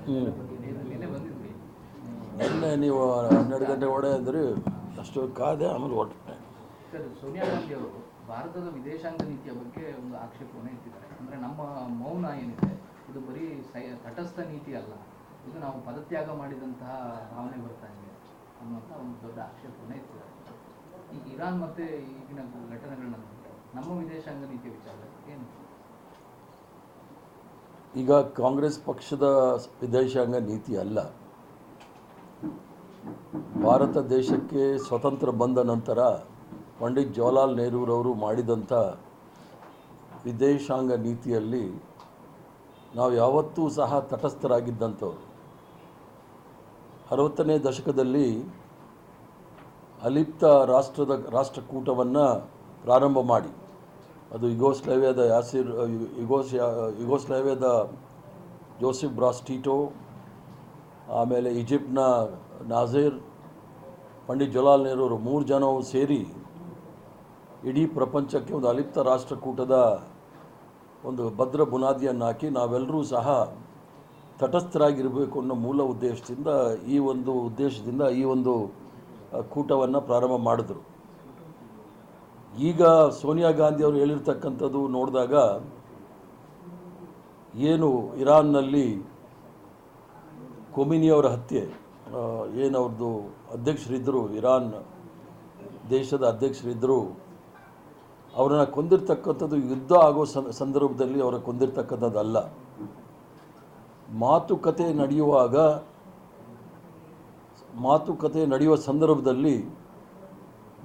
ಇದರ ಬಗ್ಗೆ ನಿನ್ನೆ ಬಂದಿದ್ವಿ. ನಿನ್ನೆ ನೀವು 12 ಗಂಟೆ ಒಡೆ ಅಂದ್ರಿ, ಅಷ್ಟು ಕಾದೆ ಆಮೇಲೆ ಹೊರಟೆ. ಸರ್, ಸೋನಿಯಾ ಗಾಂಧಿ ಅವರು ಭಾರತದ ವಿದೇಶಾಂಗ ನೀತಿಯ ಬಗ್ಗೆ ಒಂದು ಆಕ್ಷೇಪವನ್ನು ಇಟ್ಟಿದ್ದಾರೆ. ಅಂದರೆ ನಮ್ಮ ಮೌನ ಏನಿದೆ ಇದು ಬರೀ ತಟಸ್ಥ ನೀತಿ ಅಲ್ಲ, ಇದು ನಾವು ಪದತ್ಯಾಗ ಮಾಡಿದಂತಹ ಭಾವನೆ ಬರ್ತಾ ಇದೆ ಅನ್ನುವಂಥ ಒಂದು ದೊಡ್ಡ ಆಕ್ಷೇಪವನ್ನು ಇಟ್ಟಿದ್ದಾರೆ. ಈ ಇರಾನ್ ಮತ್ತು ಈಗಿನ ಘಟನೆಗಳನ್ನ ನೋಡಿದ್ರೆ ನಮ್ಮ ವಿದೇಶಾಂಗ ನೀತಿಯ ವಿಚಾರದಲ್ಲಿ ಏನು? ಈಗ ಕಾಂಗ್ರೆಸ್ ಪಕ್ಷದ ವಿದೇಶಾಂಗ ನೀತಿ ಅಲ್ಲ, ಭಾರತ ದೇಶಕ್ಕೆ ಸ್ವತಂತ್ರ ಬಂದ ನಂತರ ಪಂಡಿತ್ ಜವಾಹರ್ಲಾಲ್ ನೆಹರೂರವರು ಮಾಡಿದಂಥ ವಿದೇಶಾಂಗ ನೀತಿಯಲ್ಲಿ ನಾವು ಯಾವತ್ತೂ ಸಹ ತಟಸ್ಥರಾಗಿದ್ದಂಥವ್ರು. 60ನೇ ದಶಕದಲ್ಲಿ ಅಲಿಪ್ತ ರಾಷ್ಟ್ರಕೂಟವನ್ನು ಪ್ರಾರಂಭ ಮಾಡಿ, ಅದು ಯುಗೋಸ್ಲಾವಿಯಾದ ಜೋಸೆಫ್ ಬ್ರಾಸ್ ಟೀಟೋ, ಆಮೇಲೆ ಈಜಿಪ್ಟ್ನ ನಾಜೀರ್, ಪಂಡಿತ್ ಜವಾಹರ್ಲಾಲ್ ನೆಹರೂರು 3 ಜನವು ಸೇರಿ ಇಡೀ ಪ್ರಪಂಚಕ್ಕೆ ಒಂದು ಅಲಿಪ್ತ ರಾಷ್ಟ್ರಕೂಟದ ಒಂದು ಭದ್ರ ಬುನಾದಿಯನ್ನು ಹಾಕಿ ನಾವೆಲ್ಲರೂ ಸಹ ತಟಸ್ಥರಾಗಿರಬೇಕು ಅನ್ನೋ ಮೂಲ ಉದ್ದೇಶದಿಂದ ಈ ಒಂದು ಕೂಟವನ್ನು ಪ್ರಾರಂಭ ಮಾಡಿದ್ರು. ಈಗ ಸೋನಿಯಾ ಗಾಂಧಿ ಅವರು ಹೇಳಿರ್ತಕ್ಕಂಥದ್ದು ನೋಡಿದಾಗ, ಏನು ಇರಾನ್ನಲ್ಲಿ ಖೊಮೇನಿಯವರ ಹತ್ಯೆ, ಏನವ್ರದ್ದು ಅಧ್ಯಕ್ಷರಿದ್ದರು, ಇರಾನ್ ದೇಶದ ಅಧ್ಯಕ್ಷರಿದ್ದರು, ಅವರನ್ನು ಕೊಂದಿರ್ತಕ್ಕಂಥದ್ದು ಯುದ್ಧ ಆಗೋ ಸಂದರ್ಭದಲ್ಲಿ ಅವರ ಕೊಂದಿರ್ತಕ್ಕಂಥದ್ದಲ್ಲ. ಮಾತುಕತೆ ನಡೆಯುವ ಸಂದರ್ಭದಲ್ಲಿ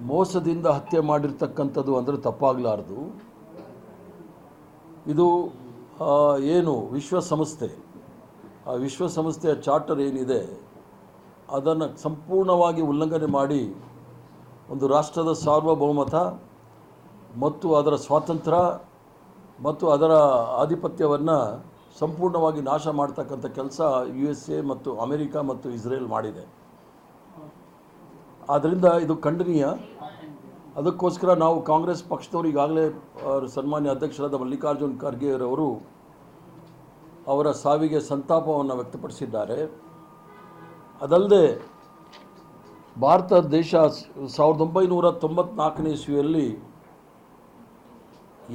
ಮೋಸದಿಂದ ಹತ್ಯೆ ಮಾಡಿರ್ತಕ್ಕಂಥದ್ದು ಅಂದರೆ ತಪ್ಪಾಗಲಾರ್ದು. ಇದು ಏನು ವಿಶ್ವಸಂಸ್ಥೆಯ ಚಾರ್ಟರ್ ಏನಿದೆ ಅದನ್ನು ಸಂಪೂರ್ಣವಾಗಿ ಉಲ್ಲಂಘನೆ ಮಾಡಿ ಒಂದು ರಾಷ್ಟ್ರದ ಸಾರ್ವಭೌಮತ ಮತ್ತು ಅದರ ಸ್ವಾತಂತ್ರ್ಯ ಮತ್ತು ಅದರ ಆಧಿಪತ್ಯವನ್ನು ಸಂಪೂರ್ಣವಾಗಿ ನಾಶ ಮಾಡ್ತಕ್ಕಂಥ ಕೆಲಸ USA ಮತ್ತು ಅಮೆರಿಕ ಮತ್ತು ಇಸ್ರೇಲ್ ಮಾಡಿದೆ. ಆದ್ದರಿಂದ ಇದು ಖಂಡನೀಯ. ಅದಕ್ಕೋಸ್ಕರ ನಾವು ಕಾಂಗ್ರೆಸ್ ಪಕ್ಷದವರು ಈಗಾಗಲೇ ಸನ್ಮಾನ್ಯ ಅಧ್ಯಕ್ಷರಾದ ಮಲ್ಲಿಕಾರ್ಜುನ್ ಖರ್ಗೆರವರು ಅವರ ಸಾವಿಗೆ ಸಂತಾಪವನ್ನು ವ್ಯಕ್ತಪಡಿಸಿದ್ದಾರೆ. ಅದಲ್ಲದೆ ಭಾರತ ದೇಶ 1994ನೇ ಇಸ್ವಿಯಲ್ಲಿ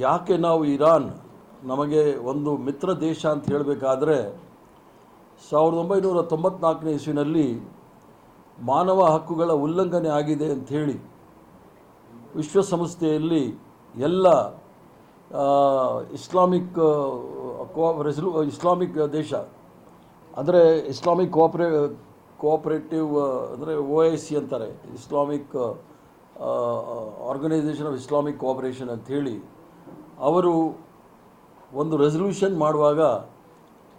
ಯಾಕೆ ನಾವು ಇರಾನ್ ನಮಗೆ ಒಂದು ಮಿತ್ರ ದೇಶ ಅಂತ ಹೇಳಬೇಕಾದ್ರೆ, 1994ನೇ ಇಸ್ವಿನಲ್ಲಿ ಮಾನವ ಹಕ್ಕುಗಳ ಉಲ್ಲಂಘನೆ ಆಗಿದೆ ಅಂಥೇಳಿ ವಿಶ್ವಸಂಸ್ಥೆಯಲ್ಲಿ ಎಲ್ಲ ಇಸ್ಲಾಮಿಕ್ ದೇಶ ಅಂದರೆ ಇಸ್ಲಾಮಿಕ್ ಕೋಆಪರೇಟಿವ್ ಅಂದರೆ OIC ಅಂತಾರೆ, Islamic organisation of Islamic cooperation ಅಂಥೇಳಿ ಅವರು ಒಂದು ರೆಸಲ್ಯೂಷನ್ ಮಾಡುವಾಗ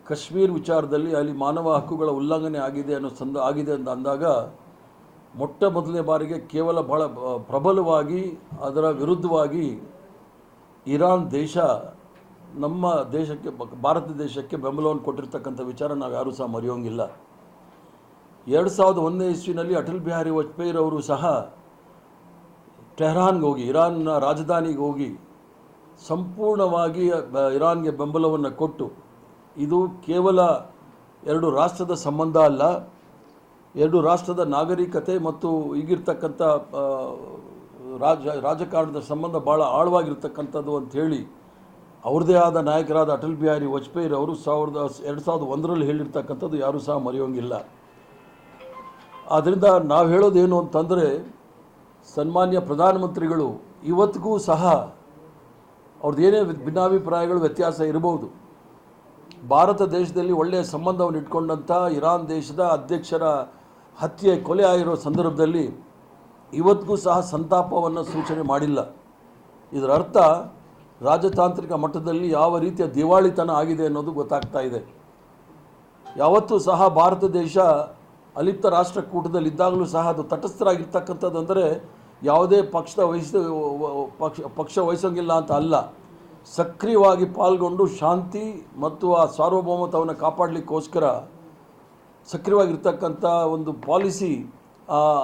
ಕಾಶ್ಮೀರ್ ವಿಚಾರದಲ್ಲಿ ಅಲ್ಲಿ ಮಾನವ ಹಕ್ಕುಗಳ ಉಲ್ಲಂಘನೆ ಆಗಿದೆ ಅಂತ ಅಂದಾಗ ಮೊಟ್ಟ ಮೊದಲನೇ ಬಾರಿಗೆ ಕೇವಲ ಬಹಳ ಪ್ರಬಲವಾಗಿ ಅದರ ವಿರುದ್ಧವಾಗಿ ಇರಾನ್ ದೇಶ ನಮ್ಮ ದೇಶಕ್ಕೆ, ಭಾರತ ದೇಶಕ್ಕೆ ಬೆಂಬಲವನ್ನು ಕೊಟ್ಟಿರ್ತಕ್ಕಂಥ ವಿಚಾರ ನಾವು ಯಾರೂ ಸಹ ಮರೆಯೋಂಗಿಲ್ಲ. 2001ನೇ ಇಸ್ವಿನಲ್ಲಿ ಅಟಲ್ ಬಿಹಾರಿ ವಾಜಪೇಯಿರವರು ಸಹ ಟೆಹರಾನ್ಗೆ ಹೋಗಿ, ಇರಾನ್ನ ರಾಜಧಾನಿಗೆ ಹೋಗಿ ಸಂಪೂರ್ಣವಾಗಿ ಇರಾನ್ಗೆ ಬೆಂಬಲವನ್ನು ಕೊಟ್ಟು, ಇದು ಕೇವಲ 2 ರಾಷ್ಟ್ರದ ಸಂಬಂಧ ಅಲ್ಲ, 2 ರಾಷ್ಟ್ರದ ನಾಗರಿಕತೆ ಮತ್ತು ಈಗಿರ್ತಕ್ಕಂಥ ರಾಜಕಾರಣದ ಸಂಬಂಧ ಭಾಳ ಆಳವಾಗಿರ್ತಕ್ಕಂಥದ್ದು ಅಂಥೇಳಿ ಅವ್ರದ್ದೇ ಆದ ನಾಯಕರಾದ ಅಟಲ್ ಬಿಹಾರಿ ವಾಜಪೇಯಿರವರು 2001ರಲ್ಲಿ ಹೇಳಿರ್ತಕ್ಕಂಥದ್ದು ಯಾರೂ ಸಹ ಮರೆಯೋಂಗಿಲ್ಲ. ಆದ್ದರಿಂದ ನಾವು ಹೇಳೋದೇನು ಅಂತಂದರೆ, ಸನ್ಮಾನ್ಯ ಪ್ರಧಾನಮಂತ್ರಿಗಳು ಇವತ್ತಿಗೂ ಸಹ ಅವ್ರದ್ದು ಏನೇ ಭಿನ್ನಾಭಿಪ್ರಾಯಗಳು ವ್ಯತ್ಯಾಸ ಇರಬಹುದು, ಭಾರತ ದೇಶದಲ್ಲಿ ಒಳ್ಳೆಯ ಸಂಬಂಧವನ್ನು ಇಟ್ಕೊಂಡಂಥ ಇರಾನ್ ದೇಶದ ಅಧ್ಯಕ್ಷರ ಕೊಲೆ ಆಗಿರೋ ಸಂದರ್ಭದಲ್ಲಿ ಇವತ್ತಿಗೂ ಸಹ ಸಂತಾಪವನ್ನು ಸೂಚನೆ ಮಾಡಿಲ್ಲ. ಇದರ ಅರ್ಥ ರಾಜತಾಂತ್ರಿಕ ಮಟ್ಟದಲ್ಲಿ ಯಾವ ರೀತಿಯ ದಿವಾಳಿತನ ಆಗಿದೆ ಅನ್ನೋದು ಗೊತ್ತಾಗ್ತಾ ಇದೆ. ಯಾವತ್ತೂ ಸಹ ಭಾರತ ದೇಶ ಅಲಿಪ್ತ ರಾಷ್ಟ್ರಕೂಟದಲ್ಲಿ ಇದ್ದಾಗಲೂ ಸಹ ಅದು ತಟಸ್ಥರಾಗಿರ್ತಕ್ಕಂಥದ್ದು ಅಂದರೆ ಯಾವುದೇ ಪಕ್ಷ ವಹಿಸೋಂಗಿಲ್ಲ ಅಂತ ಅಲ್ಲ, ಸಕ್ರಿಯವಾಗಿ ಪಾಲ್ಗೊಂಡು ಶಾಂತಿ ಮತ್ತು ಆ ಸಾರ್ವಭೌಮತ್ವವನ್ನು ಕಾಪಾಡಲಿಕ್ಕೋಸ್ಕರ ಸಕ್ರಿಯವಾಗಿರ್ತಕ್ಕಂಥ ಒಂದು ಪಾಲಿಸಿ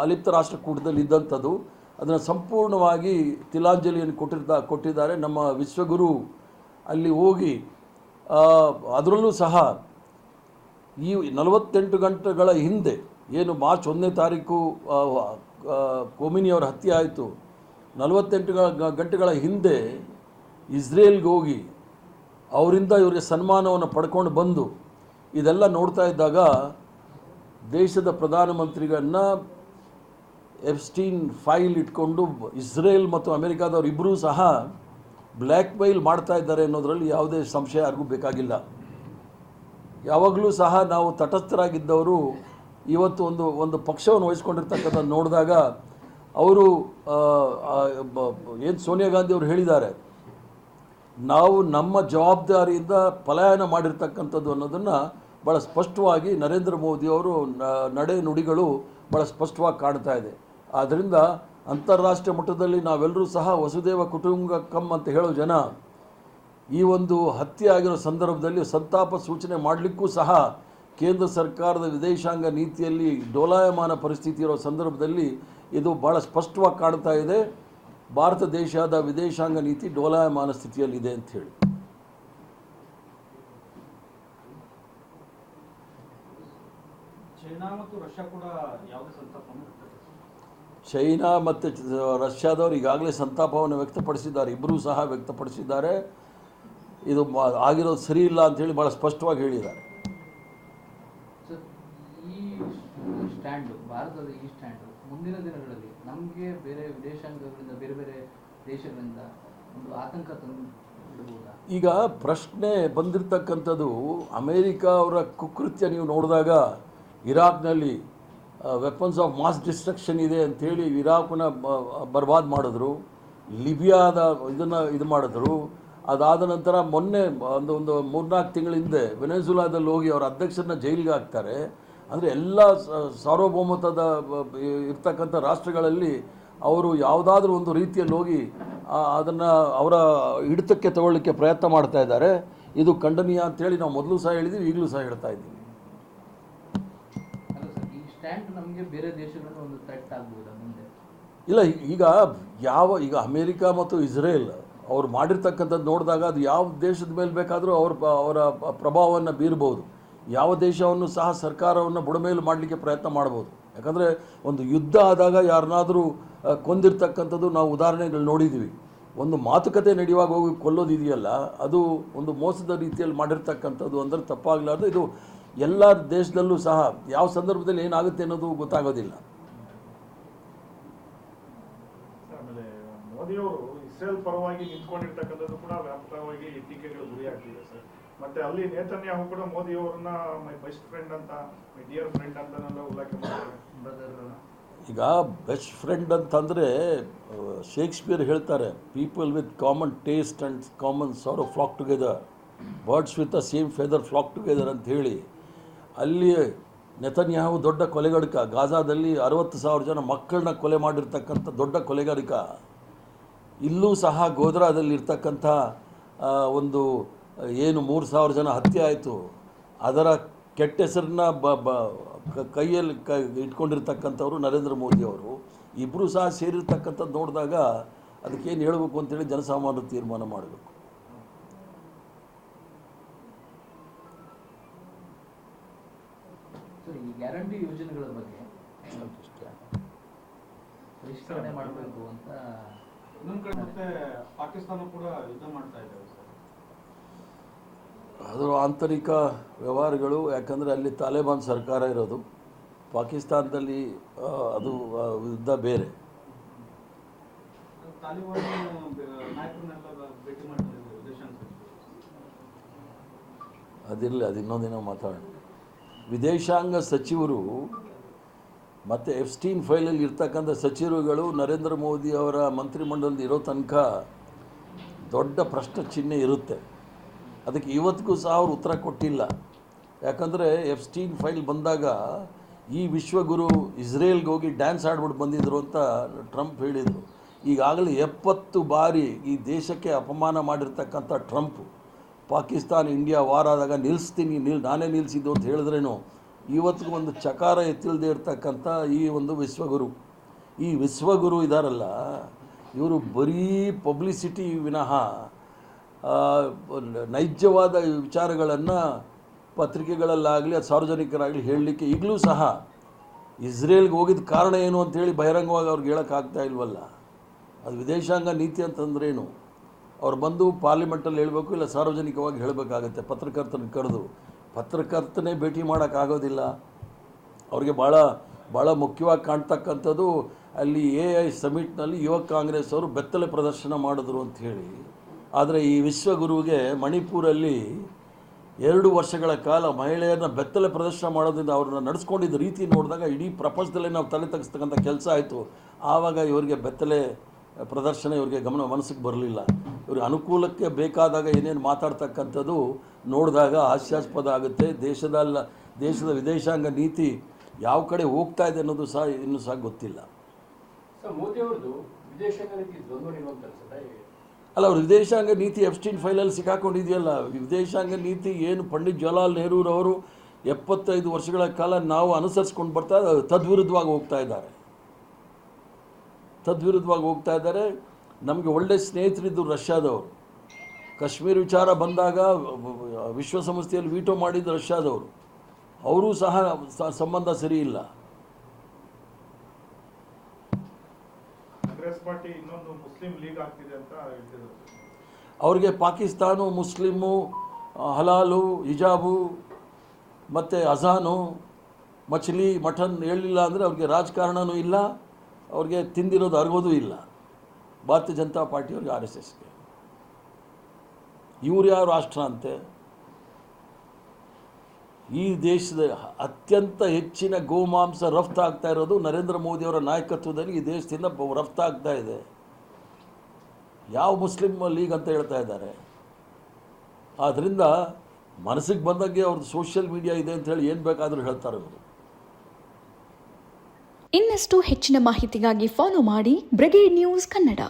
ಅಲಿಪ್ತ ರಾಷ್ಟ್ರಕೂಟದಲ್ಲಿ ಇದ್ದಂಥದ್ದು. ಅದನ್ನು ಸಂಪೂರ್ಣವಾಗಿ ತಿಲಾಂಜಲಿಯನ್ನು ಕೊಟ್ಟಿದ್ದಾರೆ ನಮ್ಮ ವಿಶ್ವಗುರು. ಅಲ್ಲಿ ಹೋಗಿ ಅದರಲ್ಲೂ ಸಹ ಈ 48 ಗಂಟೆಗಳ ಹಿಂದೆ ಏನು ಮಾರ್ಚ್ 1ನೇ ತಾರೀಕು ಕೊಮಿನಿಯವರ ಹತ್ಯೆ ಆಯಿತು, 48 ಗಂಟೆಗಳ ಹಿಂದೆ ಇಸ್ರೇಲ್ಗೆ ಹೋಗಿ ಅವರಿಂದ ಇವರಿಗೆ ಸನ್ಮಾನವನ್ನು ಪಡ್ಕೊಂಡು ಬಂದು ಇದೆಲ್ಲ ನೋಡ್ತಾ ಇದ್ದಾಗ ದೇಶದ ಪ್ರಧಾನಮಂತ್ರಿಗಳನ್ನ ಎಪ್ಸ್ಟೀನ್ ಫೈಲ್ ಇಟ್ಕೊಂಡು ಇಸ್ರೇಲ್ ಮತ್ತು ಅಮೆರಿಕಾದವ್ರು ಇಬ್ಬರೂ ಸಹ ಬ್ಲ್ಯಾಕ್ ಮೇಲ್ ಮಾಡ್ತಾ ಇದ್ದಾರೆ ಅನ್ನೋದರಲ್ಲಿ ಯಾವುದೇ ಸಂಶಯ ಯಾರಿಗೂ ಬೇಕಾಗಿಲ್ಲ. ಯಾವಾಗಲೂ ಸಹ ನಾವು ತಟಸ್ಥರಾಗಿದ್ದವರು ಇವತ್ತು ಒಂದು ಪಕ್ಷವನ್ನು ವಹಿಸ್ಕೊಂಡಿರ್ತಕ್ಕಂಥದ್ದು ನೋಡಿದಾಗ ಅವರು ಏನು ಸೋನಿಯಾ ಗಾಂಧಿ ಅವರು ಹೇಳಿದ್ದಾರೆ, ನಾವು ನಮ್ಮ ಜವಾಬ್ದಾರಿಯಿಂದ ಪಲಾಯನ ಮಾಡಿರ್ತಕ್ಕಂಥದ್ದು ಅನ್ನೋದನ್ನು ಭಾಳ ಸ್ಪಷ್ಟವಾಗಿ ನರೇಂದ್ರ ಮೋದಿಯವರು ನಡೆ ನುಡಿಗಳು ಭಾಳ ಸ್ಪಷ್ಟವಾಗಿ ಕಾಣ್ತಾ ಇದೆ. ಆದ್ದರಿಂದ ಅಂತಾರಾಷ್ಟ್ರೀಯ ಮಟ್ಟದಲ್ಲಿ ನಾವೆಲ್ಲರೂ ಸಹ ವಸುದೇವ ಕುಟುಂಬಕಂ ಅಂತ ಹೇಳೋ ಜನ ಈ ಒಂದು ಹತ್ಯೆ ಆಗಿರೋ ಸಂದರ್ಭದಲ್ಲಿ ಸಂತಾಪ ಸೂಚನೆ ಮಾಡಲಿಕ್ಕೂ ಸಹ ಕೇಂದ್ರ ಸರ್ಕಾರದ ವಿದೇಶಾಂಗ ನೀತಿಯಲ್ಲಿ ಡೋಲಾಯಮಾನ ಪರಿಸ್ಥಿತಿ ಇರೋ ಸಂದರ್ಭದಲ್ಲಿ ಇದು ಭಾಳ ಸ್ಪಷ್ಟವಾಗಿ ಕಾಣ್ತಾ ಇದೆ. ಭಾರತ ದೇಶದ ವಿದೇಶಾಂಗ ನೀತಿ ಡೋಲಾಯಮಾನ ಸ್ಥಿತಿಯಲ್ಲಿದೆ ಅಂತ ಹೇಳಿ. ಚೈನಾ ಮತ್ತು ರಷ್ಯಾ ಕೂಡ ಯಾವುದೇ ಸಂತಾಪ ಚೈನಾ ಮತ್ತು ರಷ್ಯಾದವರು ಈಗಾಗಲೇ ಸಂತಾಪವನ್ನು ವ್ಯಕ್ತಪಡಿಸಿದ್ದಾರೆ, ಇಬ್ಬರೂ ಸಹ ವ್ಯಕ್ತಪಡಿಸಿದ್ದಾರೆ. ಇದು ಆಗಿರೋದು ಸರಿ ಇಲ್ಲ ಅಂಥೇಳಿ ಭಾಳ ಸ್ಪಷ್ಟವಾಗಿ ಹೇಳಿದ್ದಾರೆ. ಸರ್, ಈ ಸ್ಟ್ಯಾಂಡು, ಭಾರತದ ಈ ಸ್ಟ್ಯಾಂಡು ಮುಂದಿನ ದಿನಗಳಲ್ಲಿ ನಮಗೆ ಬೇರೆ ವಿದೇಶಾಂಗಗಳಿಂದ, ಬೇರೆ ಬೇರೆ ದೇಶಗಳಿಂದ ಒಂದು ಆತಂಕ ತಂದಿಡಬಹುದಾ? ಈಗ ಪ್ರಶ್ನೆ ಬಂದಿರತಕ್ಕಂಥದ್ದು, ಅಮೇರಿಕ ಅವರ ಕುಕೃತ್ಯ ನೀವು ನೋಡಿದಾಗ ಇರಾಕ್ನಲ್ಲಿ ವೆಪನ್ಸ್ ಆಫ್ ಮಾಸ್ ಡಿಸ್ಟ್ರಕ್ಷನ್ ಇದೆ ಅಂಥೇಳಿ ಇರಾಕನ್ನ ಬರ್ಬಾದ್ ಮಾಡಿದ್ರು, ಲಿಬಿಯಾದ ಇದು ಮಾಡಿದ್ರು. ಅದಾದ ನಂತರ ಮೊನ್ನೆ ಒಂದು 3-4 ತಿಂಗಳ ಹಿಂದೆ ವೆನೆಜುಲಾದಲ್ಲಿ ಹೋಗಿ ಅವರ ಅಧ್ಯಕ್ಷರನ್ನ ಜೈಲಿಗೆ ಹಾಕ್ತಾರೆ. ಅಂದರೆ ಎಲ್ಲ ಸಾರ್ವಭೌಮತ್ವದ ಇರ್ತಕ್ಕಂಥ ರಾಷ್ಟ್ರಗಳಲ್ಲಿ ಅವರು ಯಾವುದಾದ್ರೂ ಒಂದು ರೀತಿಯಲ್ಲಿ ಹೋಗಿ ಅದನ್ನು ಅವರ ಹಿಡಿತಕ್ಕೆ ತಗೊಳ್ಳಿಕ್ಕೆ ಪ್ರಯತ್ನ ಮಾಡ್ತಾ ಇದ್ದಾರೆ. ಇದು ಖಂಡನೀಯ ಅಂತೇಳಿ ನಾವು ಮೊದಲು ಸಹ ಹೇಳಿದ್ದೀವಿ, ಈಗಲೂ ಸಹ ಹೇಳ್ತಾ ಇದ್ದೀವಿ. ಅಲ್ಲ ಸರ್, ಈ ಸ್ಟ್ಯಾಂಡ್ ನಮಗೆ ಬೇರೆ ದೇಶಗಳನ್ನು ಒಂದು ಥ್ರೆಟ್ ಆಗ್ಬೋದಾ ಮುಂದೆ? ಇಲ್ಲ, ಈಗ ಅಮೇರಿಕ ಮತ್ತು ಇಸ್ರೇಲ್ ಅವ್ರು ಮಾಡಿರ್ತಕ್ಕಂಥದ್ದು ನೋಡಿದಾಗ ಅದು ಯಾವ ದೇಶದ ಮೇಲೆ ಬೇಕಾದರೂ ಅವರ ಪ್ರಭಾವವನ್ನು ಬೀರ್ಬೋದು. ಯಾವ ದೇಶವನ್ನು ಸಹ ಸರ್ಕಾರವನ್ನು ಬುಡಮೇಲು ಮಾಡಲಿಕ್ಕೆ ಪ್ರಯತ್ನ ಮಾಡ್ಬೋದು. ಯಾಕಂದರೆ ಒಂದು ಯುದ್ಧ ಆದಾಗ ಯಾರನ್ನಾದರೂ ಕೊಂದಿರ್ತಕ್ಕಂಥದ್ದು ನಾವು ಉದಾಹರಣೆಗಳು ನೋಡಿದ್ದೀವಿ. ಒಂದು ಮಾತುಕತೆ ನಡೆಯುವಾಗ ಹೋಗಿ ಕೊಲ್ಲೋದಿದೆಯಲ್ಲ, ಅದು ಒಂದು ಮೋಸದ ರೀತಿಯಲ್ಲಿ ಮಾಡಿರ್ತಕ್ಕಂಥದ್ದು ಅಂದರೆ ತಪ್ಪಾಗಲಾರ್ದು. ಇದು ಎಲ್ಲ ದೇಶದಲ್ಲೂ ಸಹ ಯಾವ ಸಂದರ್ಭದಲ್ಲಿ ಏನಾಗುತ್ತೆ ಅನ್ನೋದು ಗೊತ್ತಾಗೋದಿಲ್ಲ. ಆಮೇಲೆ ಮೋದಿಯವರು ಇಸ್ರೇಲ್ ಪರವಾಗಿ ನಿಂತ್ಕೊಂಡಿರ್ತಕ್ಕಂಥದ್ದು ಕೂಡ ವ್ಯಾಪಕವಾಗಿ ಟೀಕೆಗಳು ಗುರಿಯಾಗ್ತಿದೆ ಸರ್. ಮತ್ತೆ ಅಲ್ಲಿ ನೇತನ್ಯಾಹು ಕೂಡ ಮೋದಿಯವರನ್ನ ಮೈ ಬೆಸ್ಟ್ ಫ್ರೆಂಡ್ ಅಂತ, ಮೈ ಡಿಯರ್ ಫ್ರೆಂಡ್ ಅಂತನೆಲ್ಲ ಉಲ್ಲೇಖ ಮಾಡ್ತಾರೆ. ಈಗ ಬೆಸ್ಟ್ ಫ್ರೆಂಡ್ ಅಂತಂದರೆ ಶೇಕ್ಸ್ಪಿಯರ್ ಹೇಳ್ತಾರೆ, people with common taste and common sorrow flock together, birds with the same feather flock together ಅಂತ ಹೇಳಿ. ಅಲ್ಲಿ ನೆತನ್ಯಾಹು ದೊಡ್ಡ ಕೊಲೆಗಡಕ, ಗಾಜಾದಲ್ಲಿ 60,000 ಜನ ಮಕ್ಕಳನ್ನ ಕೊಲೆ ಮಾಡಿರ್ತಕ್ಕಂಥ ದೊಡ್ಡ ಕೊಲೆಗಾರಿಕ. ಇಲ್ಲೂ ಸಹ ಗೋಧ್ರಾದಲ್ಲಿ ಇರ್ತಕ್ಕಂಥ ಒಂದು ಏನು 3,000 ಜನ ಹತ್ಯೆ ಆಯಿತು, ಅದರ ಕೆಟ್ಟ ಹೆಸರನ್ನ ಕೈಯಲ್ಲಿ ಇಟ್ಕೊಂಡಿರ್ತಕ್ಕಂಥವ್ರು ನರೇಂದ್ರ ಮೋದಿಯವರು. ಇಬ್ಬರೂ ಸಹ ಸೇರಿರ್ತಕ್ಕಂಥದ್ದು ನೋಡಿದಾಗ ಅದಕ್ಕೇನು ಹೇಳಬೇಕು ಅಂತೇಳಿ ಜನಸಾಮಾನ್ಯರು ತೀರ್ಮಾನ ಮಾಡಬೇಕು. ಸರ್, ಈ ಗ್ಯಾರಂಟಿ ಯೋಜನೆಗಳ ಬಗ್ಗೆ ಪರಿಷ್ಕರಣೆ ಮಾಡಬೇಕು ಅಂತ ಇನ್ನೊಂದು ಕಡೆ ಮತ್ತೆ ಪಾಕಿಸ್ತಾನ ಕೂಡ ಯುದ್ಧ ಮಾಡ್ತಾ ಇದ್ದಾರೆ ಸರ್. ಅದು ಆಂತರಿಕ ವ್ಯವಹಾರಗಳು. ಯಾಕಂದರೆ ಅಲ್ಲಿ ತಾಲಿಬಾನ್ ಸರ್ಕಾರ ಇರೋದು, ಪಾಕಿಸ್ತಾನದಲ್ಲಿ ಅದು ಯುದ್ಧ ಬೇರೆ. ತಾಲಿಬಾನ್ ನಾಯಕರನ್ನೆಲ್ಲ ಭೇಟಿ ಮಾಡಿದ್ರು ವಿದೇಶಾಂಗ ಸಚಿವರು. ಅದಿರಲಿ, ಅದು ಇನ್ನೊಂದಿನ ಮಾತಾಡೋಣ. ವಿದೇಶಾಂಗ ಸಚಿವರು ಮತ್ತು ಎಪ್ಸ್ಟೀನ್ ಫೈಲಲ್ಲಿ ಇರ್ತಕ್ಕಂಥ ಸಚಿವರುಗಳು ನರೇಂದ್ರ ಮೋದಿ ಅವರ ಮಂತ್ರಿಮಂಡಲದಲ್ಲಿ ಇರೋ ತನಕ ದೊಡ್ಡ ಪ್ರಶ್ನೆ ಚಿಹ್ನೆ ಇರುತ್ತೆ. ಅದಕ್ಕೆ ಇವತ್ತಿಗೂ ಸಹ ಅವರು ಉತ್ತರ ಕೊಟ್ಟಿಲ್ಲ. ಯಾಕಂದರೆ ಎಪ್ಸ್ಟೀನ್ ಫೈಲ್ ಬಂದಾಗ ಈ ವಿಶ್ವಗುರು ಇಸ್ರೇಲ್ಗೆ ಹೋಗಿ ಡ್ಯಾನ್ಸ್ ಆಡ್ಬಿಟ್ಟು ಬಂದಿದ್ದರು ಅಂತ ಟ್ರಂಪ್ ಹೇಳಿದರು. ಈಗಾಗಲೇ 70 ಬಾರಿ ಈ ದೇಶಕ್ಕೆ ಅಪಮಾನ ಮಾಡಿರ್ತಕ್ಕಂಥ ಟ್ರಂಪ್ ಪಾಕಿಸ್ತಾನ ಇಂಡಿಯಾ ವಾರ್ ಆದಾಗ ನಾನೇ ನಿಲ್ಲಿಸಿದ್ದು ಅಂತ ಹೇಳಿದ್ರೇನು ಇವತ್ತಿಗೂ ಒಂದು ಚಕಾರ ಎತ್ತಿಲ್ಲದೆ ಇರ್ತಕ್ಕಂಥ ಈ ಒಂದು ವಿಶ್ವಗುರು ಇದಾರಲ್ಲ, ಇವರು ಬರೀ ಪಬ್ಲಿಸಿಟಿ ವಿನಃ ನೈಜವಾದ ವಿಚಾರಗಳನ್ನು ಪತ್ರಿಕೆಗಳಲ್ಲಾಗಲಿ ಅದು ಸಾರ್ವಜನಿಕರಾಗಲಿ ಹೇಳಲಿಕ್ಕೆ ಈಗಲೂ ಸಹ ಇಸ್ರೇಲ್ಗೆ ಹೋಗಿದ್ದ ಕಾರಣ ಏನು ಅಂತೇಳಿ ಬಹಿರಂಗವಾಗಿ ಅವ್ರಿಗೆ ಹೇಳೋಕ್ಕಾಗ್ತಾ ಇಲ್ವಲ್ಲ. ಅದು ವಿದೇಶಾಂಗ ನೀತಿ ಅಂತಂದ್ರೇನು? ಅವ್ರು ಬಂದು ಪಾರ್ಲಿಮೆಂಟಲ್ಲಿ ಹೇಳಬೇಕು, ಇಲ್ಲ ಸಾರ್ವಜನಿಕವಾಗಿ ಹೇಳಬೇಕಾಗತ್ತೆ. ಪತ್ರಕರ್ತನ ಕರೆದು ಪತ್ರಕರ್ತನೇ ಭೇಟಿ ಮಾಡೋಕ್ಕಾಗೋದಿಲ್ಲ. ಅವ್ರಿಗೆ ಭಾಳ ಮುಖ್ಯವಾಗಿ ಕಾಣ್ತಕ್ಕಂಥದ್ದು ಅಲ್ಲಿ AI ಸಮಿಟ್ನಲ್ಲಿ ಯುವ ಕಾಂಗ್ರೆಸ್ ಅವರು ಬೆತ್ತಲೆ ಪ್ರದರ್ಶನ ಮಾಡಿದ್ರು ಅಂಥೇಳಿ. ಆದರೆ ಈ ವಿಶ್ವಗುರುವಿಗೆ ಮಣಿಪುರಲ್ಲಿ 2 ವರ್ಷಗಳ ಕಾಲ ಮಹಿಳೆಯರನ್ನ ಬೆತ್ತಲೆ ಪ್ರದರ್ಶನ ಮಾಡೋದ್ರಿಂದ ಅವ್ರನ್ನ ನಡೆಸ್ಕೊಂಡಿದ್ದ ರೀತಿ ನೋಡಿದಾಗ ಇಡೀ ಪ್ರಪಂಚದಲ್ಲೇ ನಾವು ತಲೆ ತಗ್ಸ್ತಕ್ಕಂಥ ಕೆಲಸ ಆಯಿತು. ಆವಾಗ ಇವರಿಗೆ ಬೆತ್ತಲೆ ಪ್ರದರ್ಶನ ಇವ್ರಿಗೆ ಮನಸ್ಸಿಗೆ ಬರಲಿಲ್ಲ. ಇವ್ರಿಗೆ ಅನುಕೂಲಕ್ಕೆ ಬೇಕಾದಾಗ ಏನೇನು ಮಾತಾಡ್ತಕ್ಕಂಥದ್ದು ನೋಡಿದಾಗ ಹಾಸ್ಯಾಸ್ಪದ ಆಗುತ್ತೆ. ದೇಶದ ವಿದೇಶಾಂಗ ನೀತಿ ಯಾವ ಕಡೆ ಹೋಗ್ತಾ ಇದೆ ಅನ್ನೋದು ಸಹ ಇನ್ನೂ ಸಹ ಗೊತ್ತಿಲ್ಲ. ಸರ್, ಮೋದಿ ಅವ್ರದ್ದು ವಿದೇಶಾಂಗ ನೀತಿ ದ್ವಂದ್ವ ನಿಲುವು ಅನ್ಸುತ್ತೆ. ಅಲ್ಲ, ಅವ್ರ ವಿದೇಶಾಂಗ ನೀತಿ ಎಪ್ಸ್ಟೀನ್ ಫೈಲಲ್ಲಿ ಸಿಕ್ಕಾಕೊಂಡಿದೆಯಲ್ಲ. ವಿದೇಶಾಂಗ ನೀತಿ ಏನು ಪಂಡಿತ್ ಜವಾಹರ್ಲಾಲ್ ನೆಹರೂರವರು 75 ವರ್ಷಗಳ ಕಾಲ ನಾವು ಅನುಸರಿಸ್ಕೊಂಡು ಬರ್ತಾ ತದ್ವಿರುದ್ಧವಾಗಿ ಹೋಗ್ತಾ ಇದ್ದಾರೆ. ನಮಗೆ ಒಳ್ಳೆ ಸ್ನೇಹಿತರಿದ್ದು ರಷ್ಯಾದವರು. ಕಾಶ್ಮೀರ ವಿಚಾರ ಬಂದಾಗ ವಿಶ್ವಸಂಸ್ಥೆಯಲ್ಲಿ ವೀಟೋ ಮಾಡಿದ್ದು ರಷ್ಯಾದವರು. ಅವರೂ ಸಹ ಸಂಬಂಧ ಸರಿ ಇಲ್ಲ. ಕಾಂಗ್ರೆಸ್ ಪಾರ್ಟಿ ಇನ್ನೊಂದು ಮುಸ್ಲಿಂ ಲೀಗ್ ಆಗ್ತಿದೆ ಅಂತ ಹೇಳ್ತಿದ್ರು. ಅವ್ರಿಗೆ ಪಾಕಿಸ್ತಾನು, ಮುಸ್ಲಿಮು, ಹಲಾಲು, ಹಿಜಾಬು ಮತ್ತು ಅಜಾನು, ಮಚ್ಲಿ, ಮಟನ್ ಹೇಳಿಲ್ಲ ಅಂದರೆ ಅವ್ರಿಗೆ ರಾಜಕಾರಣನೂ ಇಲ್ಲ, ಅವ್ರಿಗೆ ತಿಂದಿರೋದು ಅರ್ಗೋದು ಇಲ್ಲ. ಭಾರತೀಯ ಜನತಾ ಪಾರ್ಟಿಯವ್ರಿಗೆ RSSಗೆ ಇವ್ರು ಯಾವ ರಾಷ್ಟ್ರ ಅಂತೆ? ಈ ದೇಶದ ಅತ್ಯಂತ ಹೆಚ್ಚಿನ ಗೋಮಾಂಸ ರಫ್ತಾಗ್ತಾ ಇರೋದು ನರೇಂದ್ರ ಮೋದಿಯವರ ನಾಯಕತ್ವದಲ್ಲಿ ಈ ದೇಶದಿಂದ ರಫ್ತಾಗ್ತಾ ಇದೆ. ಯಾವ ಮುಸ್ಲಿಂ ಲೀಗ್ ಅಂತ ಹೇಳ್ತಾ ಇದ್ದಾರೆ? ಆದ್ದರಿಂದ ಮನಸ್ಸಿಗೆ ಬಂದಂಗೆ ಅವ್ರದ್ದು ಸೋಷಿಯಲ್ ಮೀಡಿಯಾ ಇದೆ ಅಂತ ಹೇಳಿ ಏನು ಬೇಕಾದರೂ ಹೇಳ್ತಾರೆ ಅವರು. ಇನ್ನಷ್ಟು ಹೆಚ್ಚಿನ ಮಾಹಿತಿಗಾಗಿ ಫಾಲೋ ಮಾಡಿ ಬ್ರಿಗೇಡ್ ನ್ಯೂಸ್ ಕನ್ನಡ.